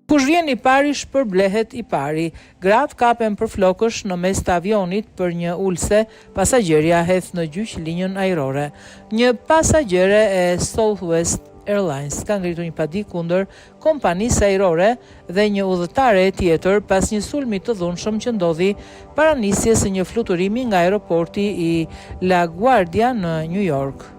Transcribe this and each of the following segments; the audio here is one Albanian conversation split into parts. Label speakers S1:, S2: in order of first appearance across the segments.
S1: Kush vjen i pari shpërblehet i pari. Gratë kapen për flokësh në mes të avionit për një ulse, pasagjerja hedh në gjyq linjën ajrore. Një pasagjere e Southwest Airlines ka ngritur një padi kundër kompanisë ajrore dhe një udhëtare tjetër pas një sulmi të dhunshëm që ndodhi para nisjes së një fluturimi nga aeroporti i LaGuardia në New York.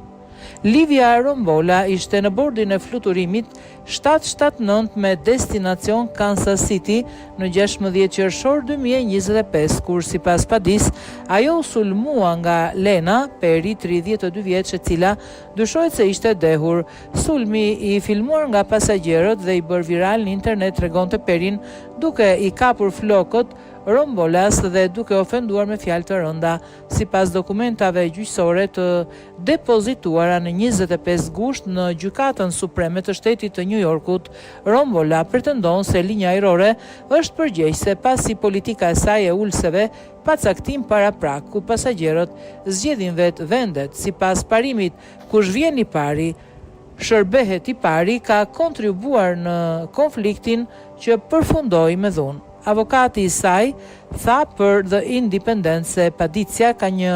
S1: Livia Rombola ishte në bordin e fluturimit 779 me destinacion Kansas City në 16 qershor 2025, kur sipas padis, ajo u sulmua nga Lena Peri, 32 vjeç, e cila dyshohet se ishte dehur. Sulmi i filmuar nga pasagjerët dhe i bërë viral në internet tregonte Perin duke i kapur flokët Rombolas dhe duke ofenduar me fjalë të rënda. Sipas dokumentave gjyqësore të depozituara në 25 gusht në Gjykatën Supreme të Shtetit të New Yorkut, Rombola pretendon se linja ajrore është përgjegjëse pasi politika e saj e ulseve pa caktim paraprak, ku pasagjerët zgjedhin vetë vendet. Sipas parimit, kush vjen i pari shërbehet i pari, ka kontribuar në konfliktin që përfundoi me dhunë. Avokati i saj tha për The Independent se paditja ka një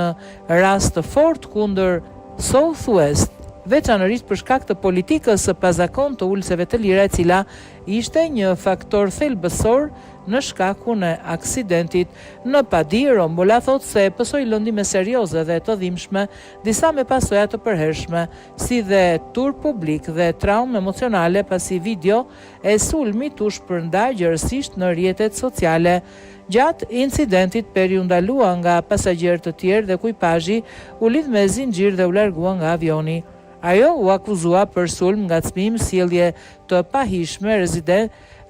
S1: rast të fortë kundër Southwest, veçanërisht për shkak të politikës së pazakontë të ulseve të lira, e cila ishte një faktor thelbësor në shkakun e aksidentit. Në padi, Rombola thot se pësoi lëndime serioze dhe të dhimbshme, disa me pasoja të përhershme, si dhe tur publik dhe traumë emocionale pasi video e sulmit u shpërnda gjërësisht në rrjetet sociale. Gjatë incidentit, Peri u ndalua nga pasagjerë të tjerë dhe kuipazhi u lidh me zinxhir dhe u largua nga avioni. Ajo u akuzua për sulm, ngacmim, sjellje të pahishme,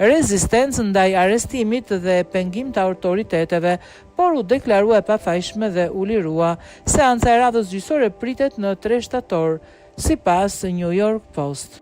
S1: rezistencë ndaj arrestimit dhe pengim të autoriteteve, por u deklarua e pafajshme dhe u lirua. Seanca e radhës gjyqësore pritet në 3 shtator, sipas New York Post.